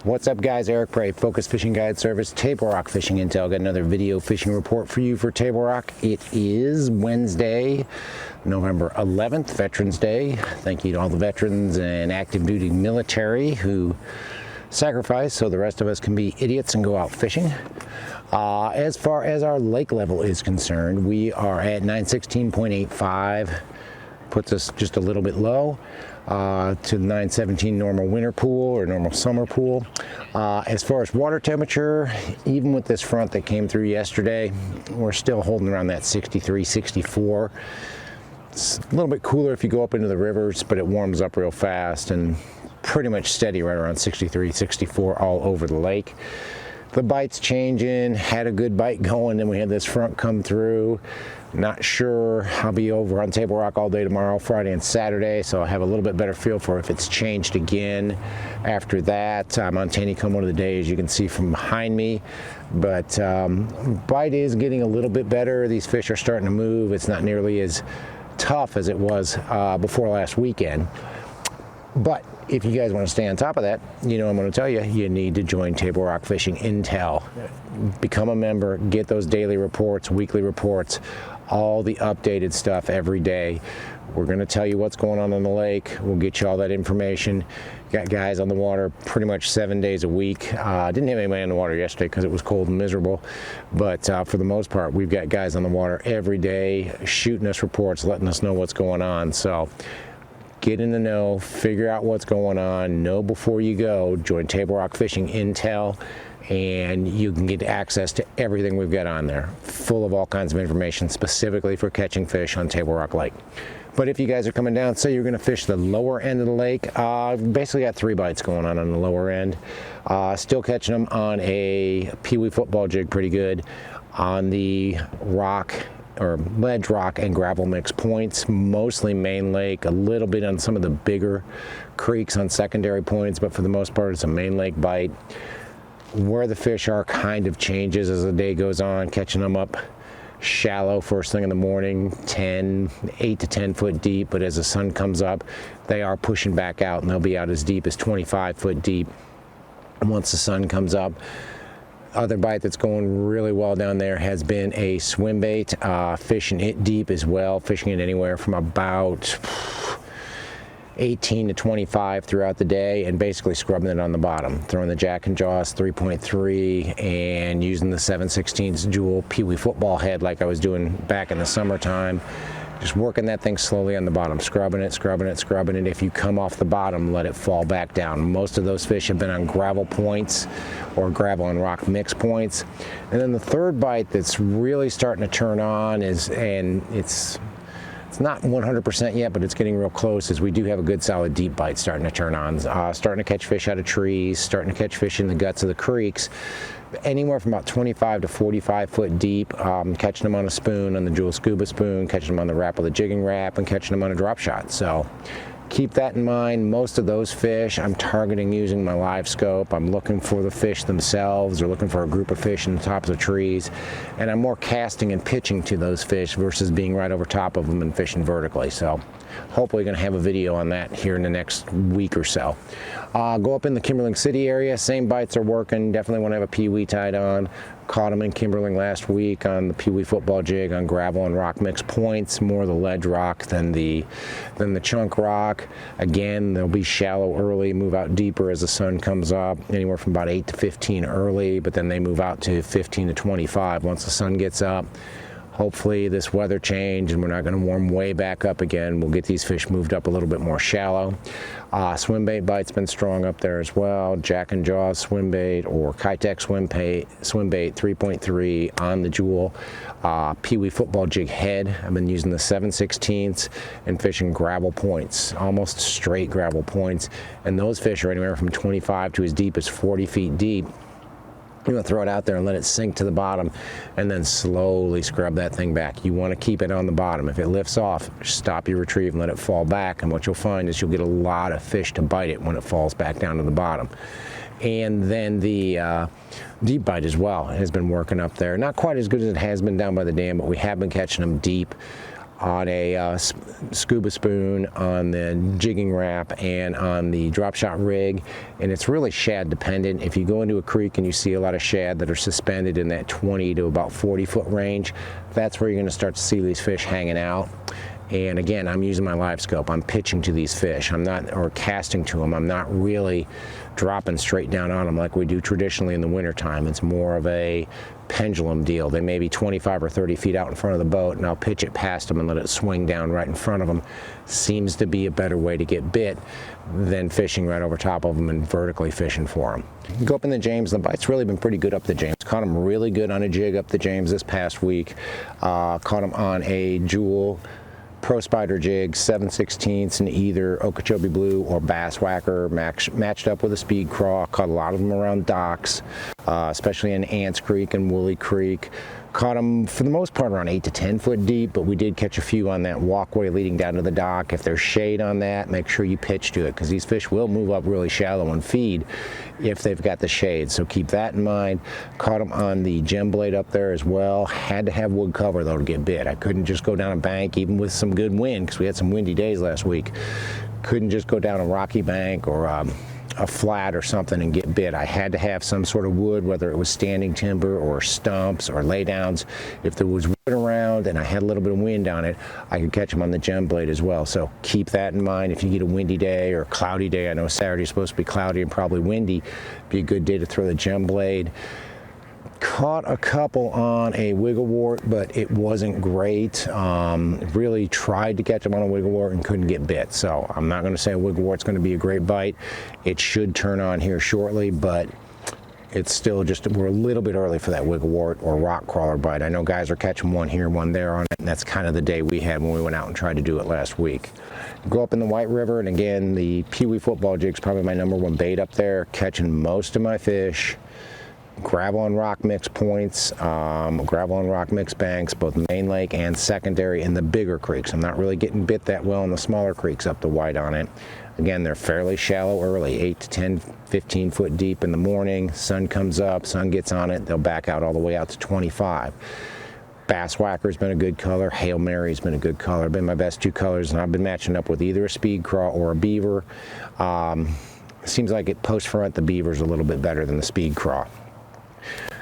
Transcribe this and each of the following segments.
What's up, guys? Eric Prey, Focus Fishing Guide Service, Table Rock Fishing Intel. Got another video fishing report for you for Table Rock. It is Wednesday, November 11th, Veterans Day. Thank you to all the veterans and active duty military who sacrifice so the rest of us can be idiots and go out fishing. As far as our lake level is concerned, we are at 916.85, puts us just a little bit low to the 917 normal winter pool or normal summer pool. As far as water temperature, even with this front that came through yesterday, we're still holding around that 63, 64. It's a little bit cooler if you go up into the rivers, but it warms up real fast and pretty much steady right around 63, 64 all over the lake. The bite's changing, had a good bite going, then we had this front come through. Not sure. I'll be over on Table Rock all day tomorrow, Friday and Saturday, so I'll have a little bit better feel for if it's changed again. After that, I'm on Taneycomo today, as you can see from behind me, but bite is getting a little bit better. These fish are starting to move. It's not nearly as tough as it was before last weekend. But if you guys want to stay on top of that, you know I'm going to tell you, you need to join Table Rock Fishing Intel. Become a member, get those daily reports, weekly reports, all the updated stuff every day. We're going to tell you what's going on the lake. We'll get you all that information. Got guys on the water pretty much 7 days a week. Didn't have anybody on the water yesterday because it was cold and miserable, but for the most part, we've got guys on the water every day shooting us reports, letting us know what's going on. So get in the know, figure out what's going on, know before you go. Join Table Rock Fishing Intel, and you can get access to everything we've got on there, full of all kinds of information specifically for catching fish on Table Rock Lake. But if you guys are coming down, say you're going to fish the lower end of the lake, basically got 3 bites going on the lower end. Still catching them on a Pee-wee football jig pretty good, on the rock or ledge rock and gravel mix points, mostly main lake, a little bit on some of the bigger creeks on secondary points, but for the most part it's a main lake bite. Where the fish are kind of changes as the day goes on, catching them up shallow first thing in the morning, 8 to 10 foot deep, but as the sun comes up they are pushing back out and they'll be out as deep as 25 foot deep once the sun comes up. Other bite that's going really well down there has been a swim bait, fishing it deep as well, fishing it anywhere from about 18 to 25 throughout the day and basically scrubbing it on the bottom, throwing the Jack and Jaws 3.3 and using the 7/16 jewel Pee-wee football head like I was doing back in the summertime. Just working that thing slowly on the bottom, scrubbing it, scrubbing it, scrubbing it. If you come off the bottom, let it fall back down. Most of those fish have been on gravel points or gravel and rock mix points. And then the third bite that's really starting to turn on is, and it's not 100% yet, but it's getting real close, is we do have a good solid deep bite starting to turn on. Starting to catch fish out of trees, starting to catch fish in the guts of the creeks. Anywhere from about 25 to 45 foot deep, catching them on a spoon, on the Jewel Scuba spoon, catching them on the wrap with a jigging wrap, and catching them on a drop shot. So keep that in mind. Most of those fish I'm targeting using my live scope. I'm looking for the fish themselves or looking for a group of fish in the tops of trees, and I'm more casting and pitching to those fish versus being right over top of them and fishing vertically. So hopefully going to have a video on that here in the next week or so. Go up in the Kimberling City area, same bites are working. Definitely want to have a Pee-wee tied on. Caught them in Kimberling last week on the Pee-wee football jig on gravel and rock mix points, more the ledge rock than the chunk rock. Again, they'll be shallow early, move out deeper as the sun comes up, anywhere from about 8 to 15 early, but then they move out to 15 to 25 once the sun gets up. Hopefully this weather change and we're not going to warm way back up again. We'll get these fish moved up a little bit more shallow. Swim bait bite's been strong up there as well. Jack and Jaws swim bait or Kitech swim bait 3.3 on the Jewel. Pee-wee football jig head. I've been using the 7/16 and fishing gravel points, almost straight gravel points. And those fish are anywhere from 25 to as deep as 40 feet deep. You're going to throw it out there and let it sink to the bottom and then slowly scrub that thing back. You want to keep it on the bottom. If it lifts off, stop your retrieve and let it fall back, and what you'll find is you'll get a lot of fish to bite it when it falls back down to the bottom. And then the deep bite as well has been working up there. Not quite as good as it has been down by the dam, but we have been catching them deep. on a scuba spoon, on the jigging wrap, and on the drop shot rig, and it's really shad dependent. If you go into a creek and you see a lot of shad that are suspended in that 20 to about 40 foot range, that's where you're going to start to see these fish hanging out. And again, I'm using my live scope. I'm pitching to these fish. I'm not, or casting to them. I'm not really dropping straight down on them like we do traditionally in the wintertime. It's more of a pendulum deal. They may be 25 or 30 feet out in front of the boat, and I'll pitch it past them and let it swing down right in front of them. Seems to be a better way to get bit than fishing right over top of them and vertically fishing for them. You go up in the James, the bite's really been pretty good up the James. Caught them really good on a jig up the James this past week. Caught them on a Jewel Pro Spider jig, 7/16 in either Okeechobee Blue or Bass Whacker, matched up with a speed craw. Caught a lot of them around docks, especially in Ants Creek and Woolly Creek. Caught them for the most part around 8 to 10 foot deep, but we did catch a few on that walkway leading down to the dock. If there's shade on that, make sure you pitch to it, because these fish will move up really shallow and feed if they've got the shade, so keep that in mind. Caught them on the gem blade up there as well. Had to have wood cover though to get bit. I couldn't just go down a bank, even with some good wind, because we had some windy days last week. Couldn't just go down a rocky bank or a flat or something and get bit. I had to have some sort of wood, whether it was standing timber or stumps or laydowns. If there was wood around and I had a little bit of wind on it, I could catch them on the gem blade as well. So keep that in mind. If you get a windy day or a cloudy day, I know Saturday's supposed to be cloudy and probably windy, be a good day to throw the gem blade. Caught a couple on a wigglewort, but it wasn't great. Really tried to catch them on a wigglewort and couldn't get bit. So I'm not going to say a wigglewort's going to be a great bite. It should turn on here shortly, but it's still just, we're a little bit early for that wigglewort or rock crawler bite. I know guys are catching one here, one there on it, and that's kind of the day we had when we went out and tried to do it last week. Go up in the White River, and again, the Pee Wee football jig's probably my #1 bait up there, catching most of my fish. Gravel and rock mix points, gravel and rock mix banks, both main lake and secondary in the bigger creeks. I'm not really getting bit that well in the smaller creeks up the White on it. Again, they're fairly shallow early, 8 to 10, 15 foot deep in the morning. Sun comes up, sun gets on it, they'll back out all the way out to 25. Bass Whacker's been a good color. Hail Mary's been a good color. Been my best two colors, and I've been matching up with either a speed craw or a beaver. Seems like it post front, the beaver's a little bit better than the speed craw.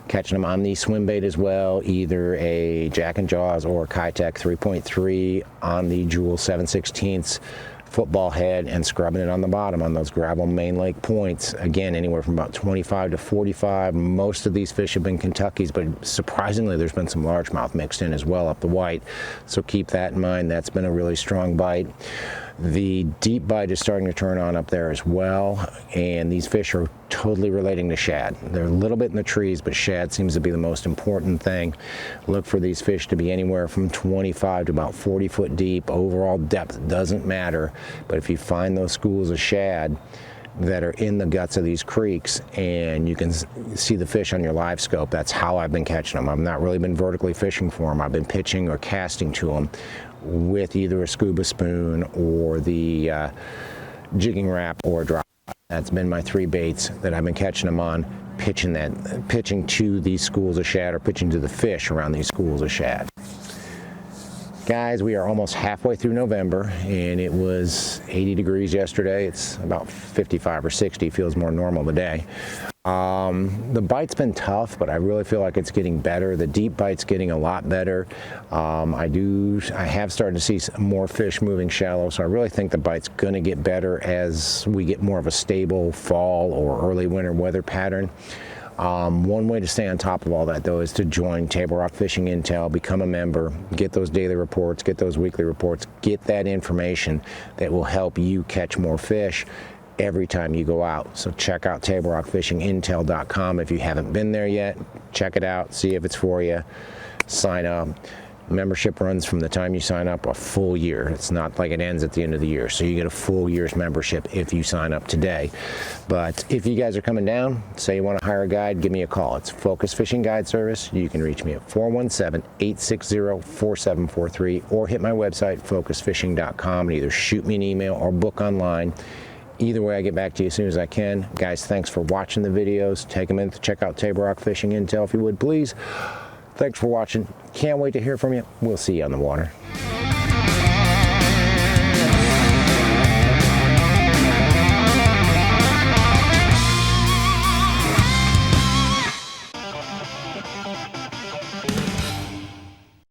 Catching them on the swim bait as well, either a Jack and Jaws or a Kitech 3.3 on the Jewel 7/16 football head, and scrubbing it on the bottom on those gravel main lake points. Again, anywhere from about 25 to 45. Most of these fish have been Kentuckies, but surprisingly there's been some largemouth mixed in as well up the White, so keep that in mind. That's been a really strong bite. The deep bite is starting to turn on up there as well, and these fish are totally relating to shad. They're a little bit in the trees, but shad seems to be the most important thing. Look for these fish to be anywhere from 25 to about 40 foot deep. Overall depth doesn't matter, but if you find those schools of shad that are in the guts of these creeks and you can see the fish on your live scope, that's how I've been catching them. I've not really been vertically fishing for them. I've been pitching or casting to them with either a scuba spoon or the jigging wrap or a drop. That's been my 3 baits that I've been catching them on, pitching to these schools of shad or pitching to the fish around these schools of shad. Guys, we are almost halfway through November, and it was 80 degrees yesterday. It's about 55 or 60, feels more normal today. The bite's been tough, but I really feel like it's getting better. The deep bite's getting a lot better. I have started to see more fish moving shallow, so I really think the bite's gonna get better as we get more of a stable fall or early winter weather pattern. One way to stay on top of all that, though, is to join Table Rock Fishing Intel, become a member, get those daily reports, get those weekly reports, get that information that will help you catch more fish every time you go out. So check out TableRockFishingIntel.com if you haven't been there yet. Check it out, see if it's for you, sign up. Membership runs from the time you sign up a full year. It's not like it ends at the end of the year, so you get a full year's membership if you sign up today. But if you guys are coming down, say you want to hire a guide, give me a call. It's Focus Fishing Guide Service. You can reach me at 417-860-4743 or hit my website, focusfishing.com, and either shoot me an email or book online. Either way, I get back to you as soon as I can. Guys, thanks for watching the videos. Take a minute to check out Table Rock Fishing Intel if you would, please. Thanks for watching. Can't wait to hear from you. We'll see you on the water.